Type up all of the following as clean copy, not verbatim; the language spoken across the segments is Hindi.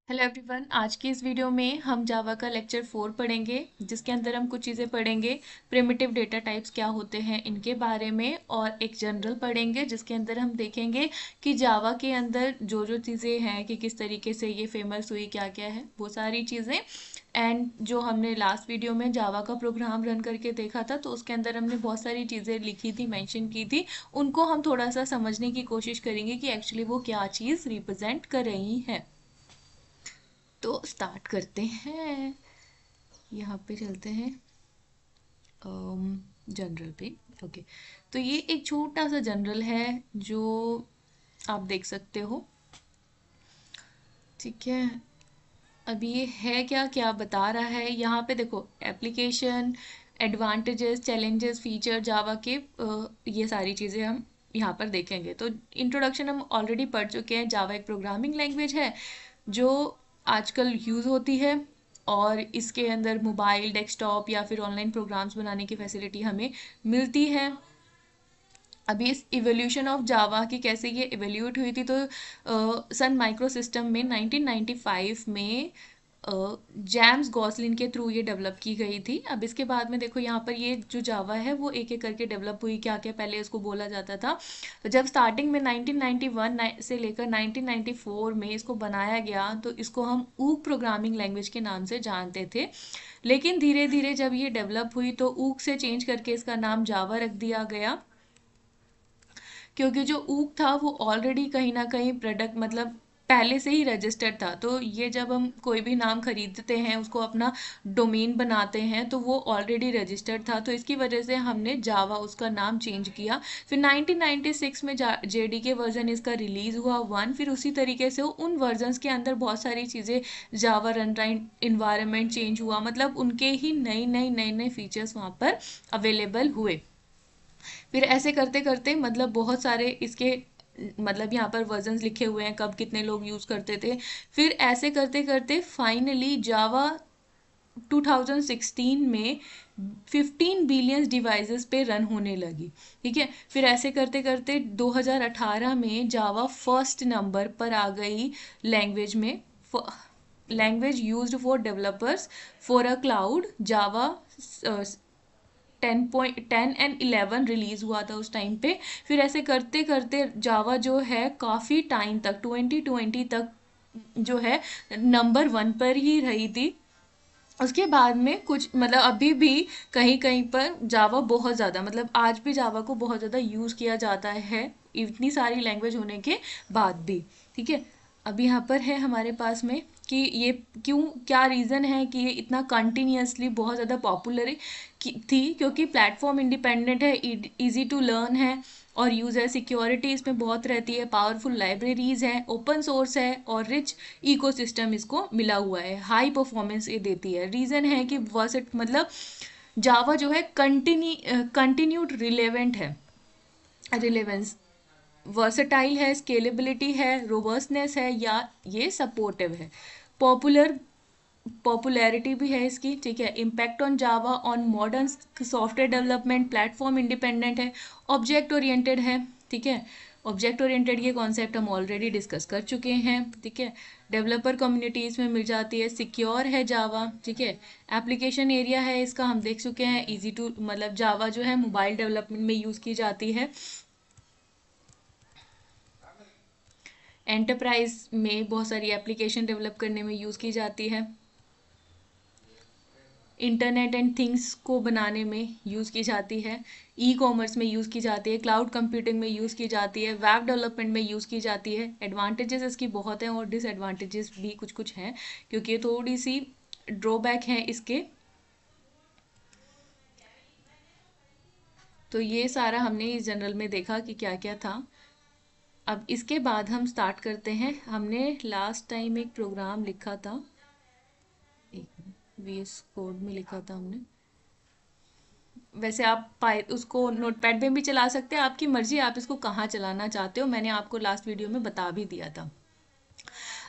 हेलो एवरीवन, आज की इस वीडियो में हम जावा का लेक्चर 4 पढ़ेंगे, जिसके अंदर हम कुछ चीज़ें पढ़ेंगे। प्रिमिटिव डेटा टाइप्स क्या होते हैं इनके बारे में, और एक जनरल पढ़ेंगे जिसके अंदर हम देखेंगे कि जावा के अंदर जो जो चीज़ें हैं कि किस तरीके से ये फेमस हुई, क्या क्या है वो सारी चीज़ें। एंड जो हमने लास्ट वीडियो में जावा का प्रोग्राम रन करके देखा था, तो उसके अंदर हमने बहुत सारी चीज़ें लिखी थी, मेंशन की थी। उनको हम थोड़ा सा समझने की कोशिश करेंगे कि एक्चुअली वो क्या चीज़ रिप्रेजेंट कर रही है। तो स्टार्ट करते हैं। यहाँ पे चलते हैं जनरल पे। ओके, तो ये एक छोटा सा जनरल है जो आप देख सकते हो। ठीक है, अभी ये है क्या क्या बता रहा है यहाँ पे देखो। एप्लीकेशन, एडवांटेजेस, चैलेंजेस, फीचर, जावा के ये सारी चीज़ें हम यहाँ पर देखेंगे। तो इंट्रोडक्शन हम ऑलरेडी पढ़ चुके हैं। जावा एक प्रोग्रामिंग लैंग्वेज है जो आजकल यूज़ होती है, और इसके अंदर मोबाइल, डेस्कटॉप या फिर ऑनलाइन प्रोग्राम्स बनाने की फैसिलिटी हमें मिलती है। अभी इस इवोल्यूशन ऑफ जावा की कैसे ये इवोल्यूट हुई थी, तो सन माइक्रो सिस्टम में 1995 में जेम्स गॉसलिन के थ्रू ये डेवलप की गई थी। अब इसके बाद में देखो यहाँ पर ये जो जावा है वो एक एक करके डेवलप हुई। क्या क्या पहले इसको बोला जाता था, तो जब स्टार्टिंग में 1991 से लेकर 1994 में इसको बनाया गया, तो इसको हम ऊक प्रोग्रामिंग लैंग्वेज के नाम से जानते थे। लेकिन धीरे धीरे जब ये डेवलप हुई तो ऊक से चेंज करके इसका नाम जावा रख दिया गया, क्योंकि जो ऊक था वो ऑलरेडी कहीं ना कहीं प्रोडक्ट मतलब पहले से ही रजिस्टर्ड था। तो ये जब हम कोई भी नाम खरीदते हैं, उसको अपना डोमेन बनाते हैं, तो वो ऑलरेडी रजिस्टर्ड था, तो इसकी वजह से हमने जावा उसका नाम चेंज किया। फिर 1996 में जेडीके वर्जन इसका रिलीज हुआ 1। फिर उसी तरीके से उन वर्जन्स के अंदर बहुत सारी चीज़ें, जावा रन टाइम इन्वायरमेंट चेंज हुआ, मतलब उनके ही नई नई नए नए फीचर्स वहाँ पर अवेलेबल हुए। फिर ऐसे करते करते मतलब बहुत सारे इसके मतलब यहाँ पर वर्जन्स लिखे हुए हैं, कब कितने लोग यूज़ करते थे। फिर ऐसे करते करते फाइनली जावा 2016 में 15 बिलियन डिवाइसेस पे रन होने लगी। ठीक है, फिर ऐसे करते करते 2018 में जावा फर्स्ट नंबर पर आ गई लैंग्वेज में। Language used for developers for a cloud. Java 10 and 11 release हुआ था उस टाइम पे। फिर ऐसे करते करते जावा जो है काफ़ी टाइम तक 2020 तक जो है नंबर 1 पर ही रही थी। उसके बाद में कुछ मतलब अभी भी कहीं कहीं पर जावा बहुत ज़्यादा, मतलब आज भी जावा को बहुत ज़्यादा यूज़ किया जाता है, इतनी सारी लैंग्वेज होने के बाद भी। ठीक है, अभी यहाँ पर है हमारे पास में कि ये क्यों, क्या रीज़न है कि ये इतना कंटिन्यूसली बहुत ज़्यादा पॉपुलर थी। क्योंकि प्लेटफॉर्म इंडिपेंडेंट है, इजी टू लर्न है, और यूज़र सिक्योरिटी इसमें बहुत रहती है, पावरफुल लाइब्रेरीज है, ओपन सोर्स है, और रिच इकोसिस्टम इसको मिला हुआ है, हाई परफॉर्मेंस ये देती है। रीज़न है कि वर्सेट मतलब जावा जो है कंटिन्यूड रिलेवेंट है, रिलेवेंस, वर्सटाइल है, स्केलेबिलिटी है, रोबस्टनेस है, या ये सपोर्टिव है। पॉपुलर पॉपुलैरिटी भी है इसकी। ठीक है, impact on Java on modern software development, platform independent है, ऑब्जेक्ट ओरिएंटेड है। ठीक है, ऑब्जेक्ट ओरिएंटेड ये कॉन्सेप्ट हम ऑलरेडी डिस्कस कर चुके हैं। ठीक है, डेवलपर कम्युनिटीज़ में मिल जाती है, सिक्योर है जावा। ठीक है, एप्लीकेशन एरिया है इसका हम देख चुके हैं, इजी टू मतलब जावा जो है मोबाइल डेवलपमेंट में यूज़ की जाती है, एंटरप्राइज में बहुत सारी एप्लीकेशन डेवलप करने में यूज़ की जाती है, इंटरनेट एंड थिंग्स को बनाने में यूज़ की जाती है, ई कॉमर्स में यूज़ की जाती है, क्लाउड कंप्यूटिंग में यूज़ की जाती है, वेब डेवलपमेंट में यूज़ की जाती है। एडवांटेजेस इसकी बहुत हैं और डिसएडवांटेजेस भी कुछ कुछ हैं, क्योंकि ये थोड़ी सी ड्रॉबैक हैं इसके। तो ये सारा हमने इस जनरल में देखा कि क्या क्या था। अब इसके बाद हम स्टार्ट करते हैं। हमने लास्ट टाइम एक प्रोग्राम लिखा था, एक VS कोड में लिखा था हमने। वैसे आप पाए उसको नोटपैड में भी चला सकते हैं, आपकी मर्जी आप इसको कहाँ चलाना चाहते हो, मैंने आपको लास्ट वीडियो में बता भी दिया था।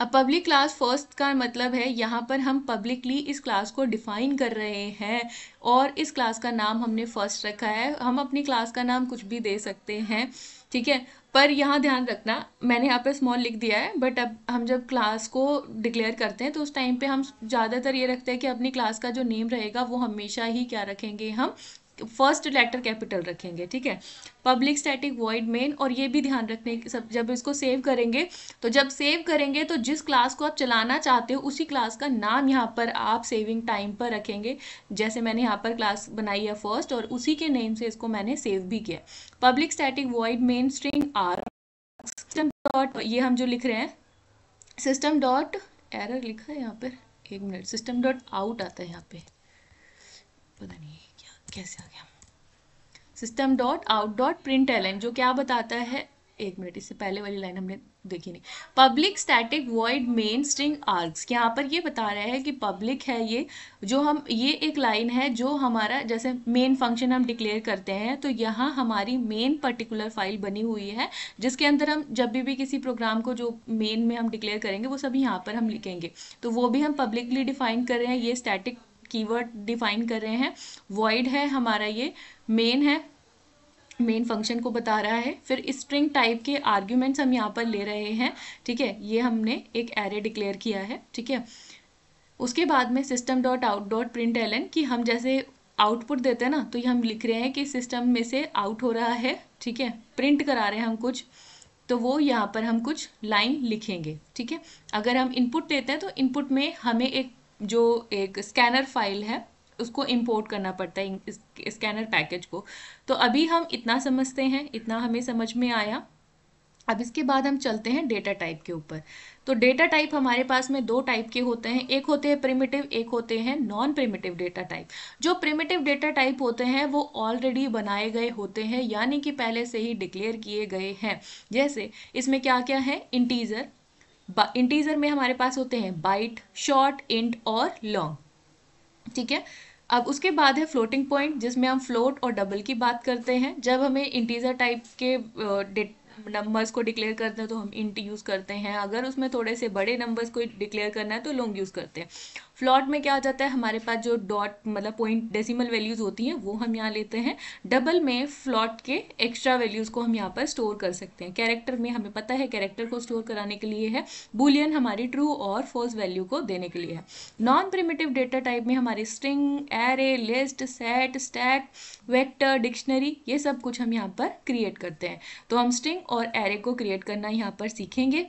अब पब्लिक क्लास फर्स्ट का मतलब है यहाँ पर हम पब्लिकली इस क्लास को डिफाइन कर रहे हैं, और इस क्लास का नाम हमने फर्स्ट रखा है। हम अपनी क्लास का नाम कुछ भी दे सकते हैं। ठीक है। पर यहाँ ध्यान रखना, मैंने यहाँ पे स्मॉल लिख दिया है, बट अब हम जब क्लास को डिक्लेयर करते हैं तो उस टाइम पे हम ज़्यादातर ये रखते हैं कि अपनी क्लास का जो नेम रहेगा वो हमेशा ही क्या रखेंगे, हम फर्स्ट लेटर कैपिटल रखेंगे, ठीक है। पब्लिक स्टैटिक वॉइड मेन, और ये भी ध्यान रखने की सब, जब इसको सेव करेंगे तो जब सेव करेंगे तो जिस क्लास को आप चलाना चाहते हो उसी क्लास का नाम यहाँ पर आप सेविंग टाइम पर रखेंगे। जैसे मैंने यहाँ पर क्लास बनाई है फर्स्ट, और उसी के नेम से इसको मैंने सेव भी किया। Public static void main string R system dot, ये हम जो लिख रहे हैं सिस्टम डॉट, एरर लिखा है यहाँ पर, एक मिनट, सिस्टम डॉट आउट आता है यहाँ पे, पता नहीं क्या कैसे आ गया, system dot out dot println, जो क्या बताता है, एक मिनट, इससे पहले वाली लाइन हमने देखी नहीं। Public static void main string args, यहाँ पर ये बता रहा है कि पब्लिक है ये, जो हम, ये एक लाइन है जो हमारा, जैसे मेन फंक्शन हम डिक्लेयर करते हैं तो यहाँ हमारी मेन पर्टिकुलर फाइल बनी हुई है जिसके अंदर हम जब भी किसी प्रोग्राम को जो मेन में हम डिक्लेयर करेंगे वो सभी यहाँ पर हम लिखेंगे, तो वो भी हम पब्लिकली डिफाइन कर रहे हैं, ये स्टैटिक कीवर्ड डिफाइन कर रहे हैं। वॉइड है हमारा, ये मेन है, मेन फंक्शन को बता रहा है। फिर स्ट्रिंग टाइप के आर्ग्यूमेंट्स हम यहाँ पर ले रहे हैं, ठीक है, ये हमने एक एरे डिक्लेयर किया है, ठीक है। उसके बाद में system dot out dot println, कि हम जैसे आउटपुट देते हैं ना, तो ये हम लिख रहे हैं कि सिस्टम में से आउट हो रहा है, ठीक है, प्रिंट करा रहे हैं हम कुछ, तो वो यहाँ पर हम कुछ लाइन लिखेंगे, ठीक है। अगर हम इनपुट देते हैं तो इनपुट में हमें एक स्कैनर फाइल है उसको इंपोर्ट करना पड़ता है, इस स्कैनर पैकेज को। तो अभी हम इतना समझते हैं, इतना हमें समझ में आया। अब इसके बाद हम चलते हैं डेटा टाइप के ऊपर। तो डेटा टाइप हमारे पास में दो टाइप के होते हैं, एक होते हैं प्रिमिटिव, एक होते हैं नॉन प्रिमिटिव डेटा टाइप। जो प्रिमिटिव डेटा टाइप होते हैं वो ऑलरेडी बनाए गए होते हैं, यानी कि पहले से ही डिक्लेयर किए गए हैं। जैसे इसमें क्या क्या है, इंटीजर, इंटीजर में हमारे पास होते हैं बाइट, शॉर्ट, इंट और लॉन्ग, ठीक है। अब उसके बाद है फ्लोटिंग पॉइंट, जिसमें हम फ्लोट और डबल की बात करते हैं। जब हमें इंटीजर टाइप के नंबर्स को डिक्लेयर करते हैं तो हम इंट यूज़ करते हैं, अगर उसमें थोड़े से बड़े नंबर्स को डिक्लेयर करना है तो लॉन्ग यूज़ करते हैं। फ्लॉट में क्या आ जाता है, हमारे पास जो डॉट मतलब पॉइंट डेसिमल वैल्यूज़ होती हैं वो हम यहाँ लेते हैं। डबल में फ्लॉट के एक्स्ट्रा वैल्यूज़ को हम यहाँ पर स्टोर कर सकते हैं। कैरेक्टर में हमें पता है कैरेक्टर को स्टोर कराने के लिए है, बुलियन हमारी ट्रू और फॉल्स वैल्यू को देने के लिए है। नॉन प्रिमिटिव डेटा टाइप में हमारी string, array, list, set, stack, vector, dictionary, ये सब कुछ हम यहाँ पर क्रिएट करते हैं। तो हम स्ट्रिंग और एरे को क्रिएट करना यहाँ पर सीखेंगे,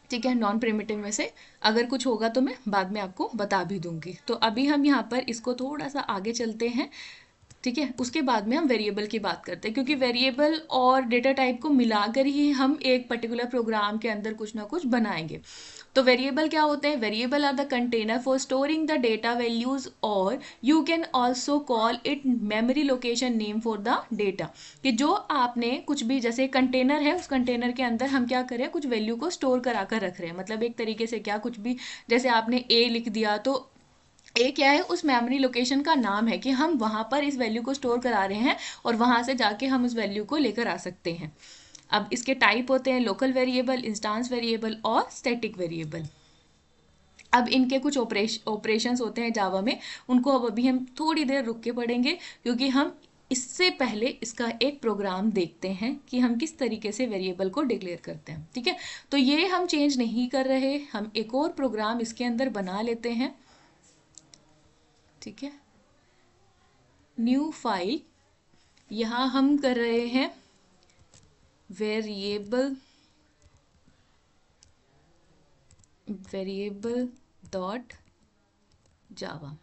ठीक है। नॉन प्रिमिटिव में से अगर कुछ होगा तो मैं बाद में आपको बता भी दूंगी। तो अभी हम यहाँ पर इसको थोड़ा सा आगे चलते हैं, ठीक है। उसके बाद में हम वेरिएबल की बात करते हैं, क्योंकि वेरिएबल और डेटा टाइप को मिलाकर ही हम एक पर्टिकुलर प्रोग्राम के अंदर कुछ ना कुछ बनाएंगे। तो वेरिएबल क्या होते हैं, variable are the container for storing the data values, और you can also call it memory location name for the data, कि जो आपने कुछ भी, जैसे कंटेनर है, उस कंटेनर के अंदर हम क्या करें, कुछ वैल्यू को स्टोर करा कर रख रहे हैं। मतलब एक तरीके से क्या, कुछ भी, जैसे आपने ए लिख दिया तो ए क्या है, उस मेमोरी लोकेशन का नाम है कि हम वहां पर इस वैल्यू को स्टोर करा रहे हैं और वहां से जाके हम उस वैल्यू को लेकर आ सकते हैं। अब इसके टाइप होते हैं लोकल वेरिएबल, इंस्टांस वेरिएबल और स्टैटिक वेरिएबल। अब इनके कुछ ऑपरेशंस होते हैं जावा में, उनको अब अभी हम थोड़ी देर रुक के पढ़ेंगे, क्योंकि हम इससे पहले इसका एक प्रोग्राम देखते हैं कि हम किस तरीके से वेरिएबल को डिक्लेयर करते हैं, ठीक है। तो ये हम चेंज नहीं कर रहे, हम एक और प्रोग्राम इसके अंदर बना लेते हैं, ठीक है। न्यू फाइल, यहाँ हम कर रहे हैं वेरिएबल डॉट जावा,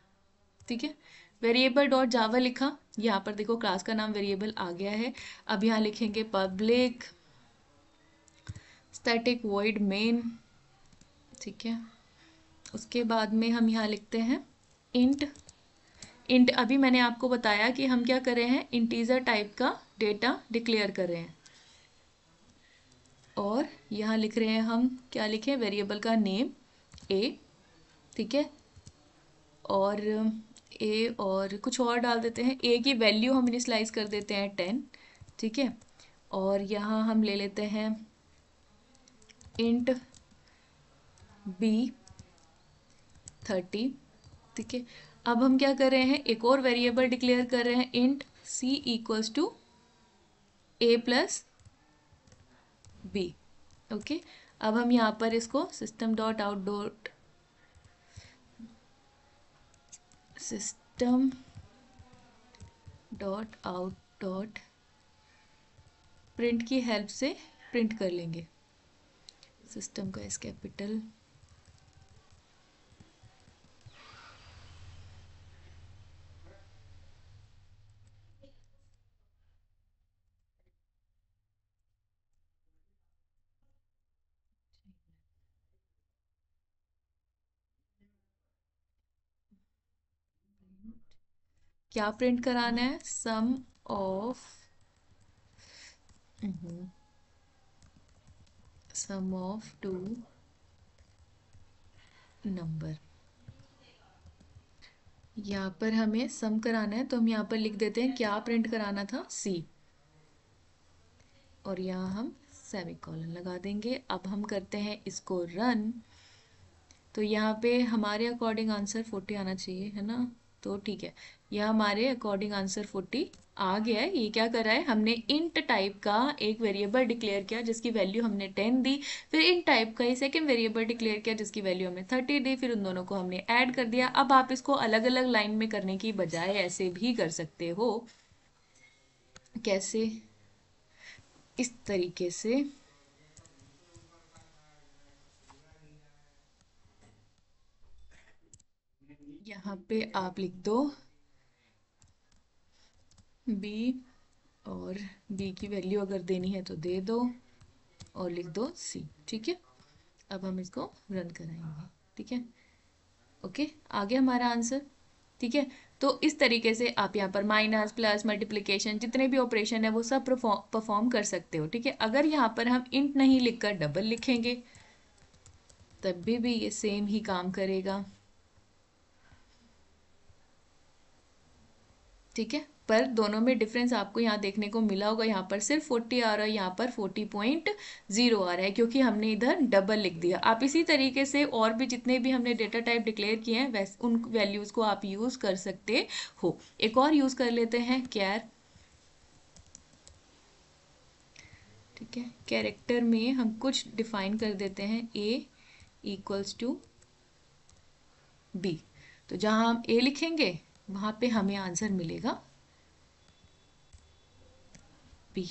ठीक है। वेरिएबल डॉट जावा लिखा, यहाँ पर देखो क्लास का नाम वेरिएबल आ गया है। अब यहाँ लिखेंगे पब्लिक स्टैटिक वॉइड मेन, ठीक है। उसके बाद में हम यहाँ लिखते हैं इंट। इंट अभी मैंने आपको बताया कि हम क्या कर रहे हैं, इंटीजर टाइप का डेटा डिक्लेयर कर रहे हैं, और यहाँ लिख रहे हैं हम, क्या लिखें, वेरिएबल का नेम ए, ठीक है, और ए और कुछ और डाल देते हैं, ए की वैल्यू हम इनिशियलाइज कर देते हैं 10, ठीक है। और यहाँ हम ले लेते हैं इंट बी 30, ठीक है। अब हम क्या कर रहे हैं, एक और वेरिएबल डिक्लेयर कर रहे हैं, int C equals to A plus B. Okay, अब हम यहाँ पर इसको system dot out dot print की हेल्प से प्रिंट कर लेंगे। सिस्टम का एस कैपिटल, क्या प्रिंट कराना है? सम ऑफ टू नंबर। यहाँ पर हमें सम कराना है तो हम यहाँ पर लिख देते हैं क्या प्रिंट कराना था, सी, और यहाँ हम सेमीकोलन लगा देंगे। अब हम करते हैं इसको रन, तो यहाँ पे हमारे अकॉर्डिंग आंसर 40 आना चाहिए, है ना? तो ठीक है, यह हमारे अकॉर्डिंग आंसर 40 आ गया है। ये क्या करा है, हमने इंट टाइप का एक वेरिएबल डिक्लेयर किया जिसकी वैल्यू हमने 10 दी, फिर इंट टाइप का ही सेकंड वेरिएबल डिक्लेयर किया जिसकी वैल्यू हमने 30 दी, फिर उन दोनों को हमने ऐड कर दिया। अब आप इसको अलग अलग लाइन में करने की बजाय ऐसे भी कर सकते हो। कैसे? इस तरीके से यहाँ पे आप लिख दो बी, और बी की वैल्यू अगर देनी है तो दे दो, और लिख दो सी। ठीक है, अब हम इसको रन कराएंगे। ठीक है, ओके, आ गया हमारा आंसर। ठीक है, तो इस तरीके से आप यहाँ पर माइनस प्लस मल्टीप्लिकेशन जितने भी ऑपरेशन है वो सब परफॉर्म कर सकते हो। ठीक है, अगर यहाँ पर हम इंट नहीं लिखकर डबल लिखेंगे तब भी ये सेम ही काम करेगा। ठीक है, पर दोनों में डिफरेंस आपको यहाँ देखने को मिला होगा, यहाँ पर सिर्फ 40 आ रहा है, यहाँ पर 40.0 आ रहा है क्योंकि हमने इधर डबल लिख दिया। आप इसी तरीके से और भी जितने भी हमने डेटा टाइप डिक्लेयर किए हैं वैसे उन वैल्यूज को आप यूज कर सकते हो। एक और यूज कर लेते हैं कैर। ठीक है, कैरेक्टर में हम कुछ डिफाइन कर देते हैं, ए इक्वल्स टू बी। तो जहां हम ए लिखेंगे वहां पे हमें आंसर मिलेगा बी।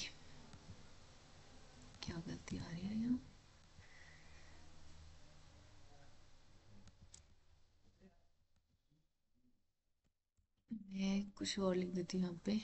क्या गलती आ रही है यहाँ? मैं कुछ और लिख देती हूँ यहाँ पे।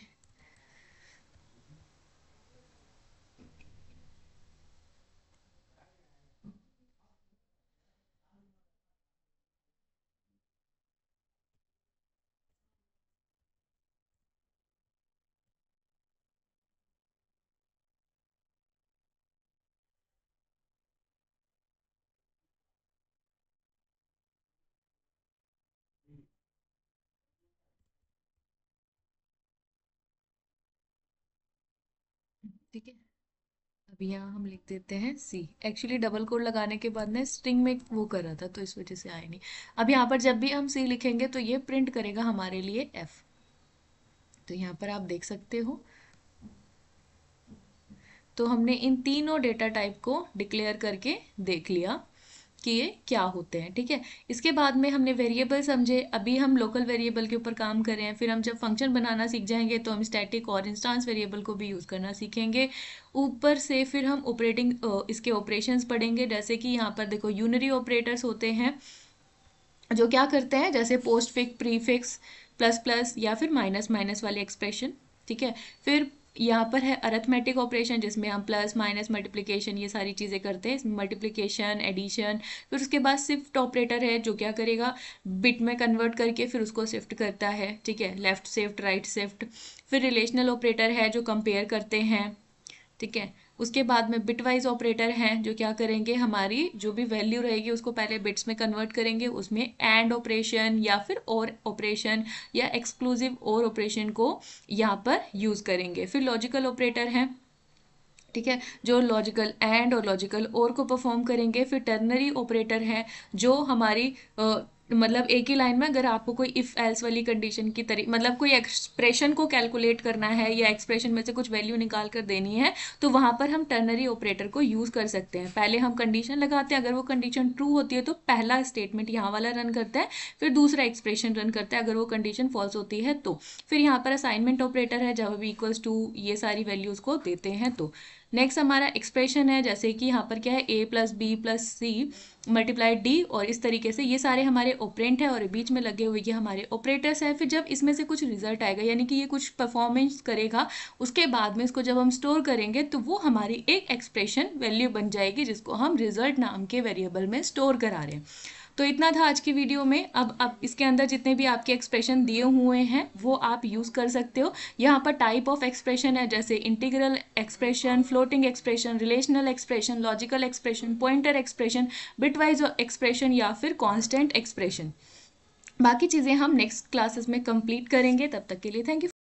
ठीक है, अब यहाँ हम लिख देते हैं सी। एक्चुअली डबल कोड लगाने के बाद ना स्ट्रिंग में वो कर रहा था तो इस वजह से आया नहीं। अब यहाँ पर जब भी हम सी लिखेंगे तो ये प्रिंट करेगा हमारे लिए एफ। तो यहाँ पर आप देख सकते हो, तो हमने इन तीनों डेटा टाइप को डिक्लेयर करके देख लिया कि ये क्या होते हैं। ठीक है, इसके बाद में हमने वेरिएबल समझे, अभी हम लोकल वेरिएबल के ऊपर काम कर रहे हैं। फिर हम जब फंक्शन बनाना सीख जाएंगे तो हम स्टैटिक और इंस्टांस वेरिएबल को भी यूज़ करना सीखेंगे। ऊपर से फिर हम ऑपरेटिंग इसके ऑपरेशंस पढ़ेंगे, जैसे कि यहाँ पर देखो यूनरी ऑपरेटर्स होते हैं जो क्या करते हैं, जैसे post fix, prefix, plus plus या फिर माइनस माइनस वाले एक्सप्रेशन। ठीक है, फिर यहाँ पर है अरिथमेटिक ऑपरेशन जिसमें हम प्लस माइनस मल्टीप्लिकेशन ये सारी चीज़ें करते हैं, मल्टीप्लिकेशन एडिशन। फिर उसके बाद शिफ्ट ऑपरेटर है जो क्या करेगा, बिट में कन्वर्ट करके फिर उसको शिफ्ट करता है। ठीक है, लेफ्ट शिफ्ट राइट शिफ्ट। फिर रिलेशनल ऑपरेटर है जो कंपेयर करते हैं। ठीक है, उसके बाद में बिटवाइज ऑपरेटर हैं जो क्या करेंगे, हमारी जो भी वैल्यू रहेगी उसको पहले बिट्स में कन्वर्ट करेंगे, उसमें एंड ऑपरेशन या फिर और ऑपरेशन या एक्सक्लूसिव और ऑपरेशन को यहाँ पर यूज़ करेंगे। फिर लॉजिकल ऑपरेटर हैं, ठीक है, जो लॉजिकल एंड और लॉजिकल और को परफॉर्म करेंगे। फिर टर्नरी ऑपरेटर हैं जो हमारी मतलब एक ही लाइन में अगर आपको कोई इफ एल्स वाली कंडीशन की मतलब कोई एक्सप्रेशन को कैलकुलेट करना है या एक्सप्रेशन में से कुछ वैल्यू निकाल कर देनी है, तो वहां पर हम टर्नरी ऑपरेटर को यूज कर सकते हैं। पहले हम कंडीशन लगाते हैं, अगर वो कंडीशन ट्रू होती है तो पहला स्टेटमेंट यहाँ वाला रन करता है, फिर दूसरा एक्सप्रेशन रन करता है अगर वो कंडीशन फॉल्स होती है तो। फिर यहाँ पर असाइनमेंट ऑपरेटर है, जब भी इक्वल्स टू ये सारी वैल्यूज को देते हैं तो। नेक्स्ट हमारा एक्सप्रेशन है, जैसे कि यहाँ पर क्या है, a plus B plus C multiply D, और इस तरीके से ये सारे हमारे ऑपरेंट है और बीच में लगे हुए ये हमारे ऑपरेटर्स है। फिर जब इसमें से कुछ रिजल्ट आएगा, यानी कि ये कुछ परफॉर्मेंस करेगा, उसके बाद में इसको जब हम स्टोर करेंगे तो वो हमारी एक एक्सप्रेशन वैल्यू बन जाएगी, जिसको हम रिजल्ट नाम के वेरिएबल में स्टोर करा रहे हैं। तो इतना था आज की वीडियो में। अब इसके अंदर जितने भी आपके एक्सप्रेशन दिए हुए हैं वो आप यूज़ कर सकते हो। यहाँ पर टाइप ऑफ एक्सप्रेशन है, जैसे integral expression, floating expression, relational expression, logical expression, pointer expression, bitwise expression या फिर कॉन्स्टेंट एक्सप्रेशन। बाकी चीज़ें हम नेक्स्ट क्लासेस में कंप्लीट करेंगे। तब तक के लिए थैंक यू।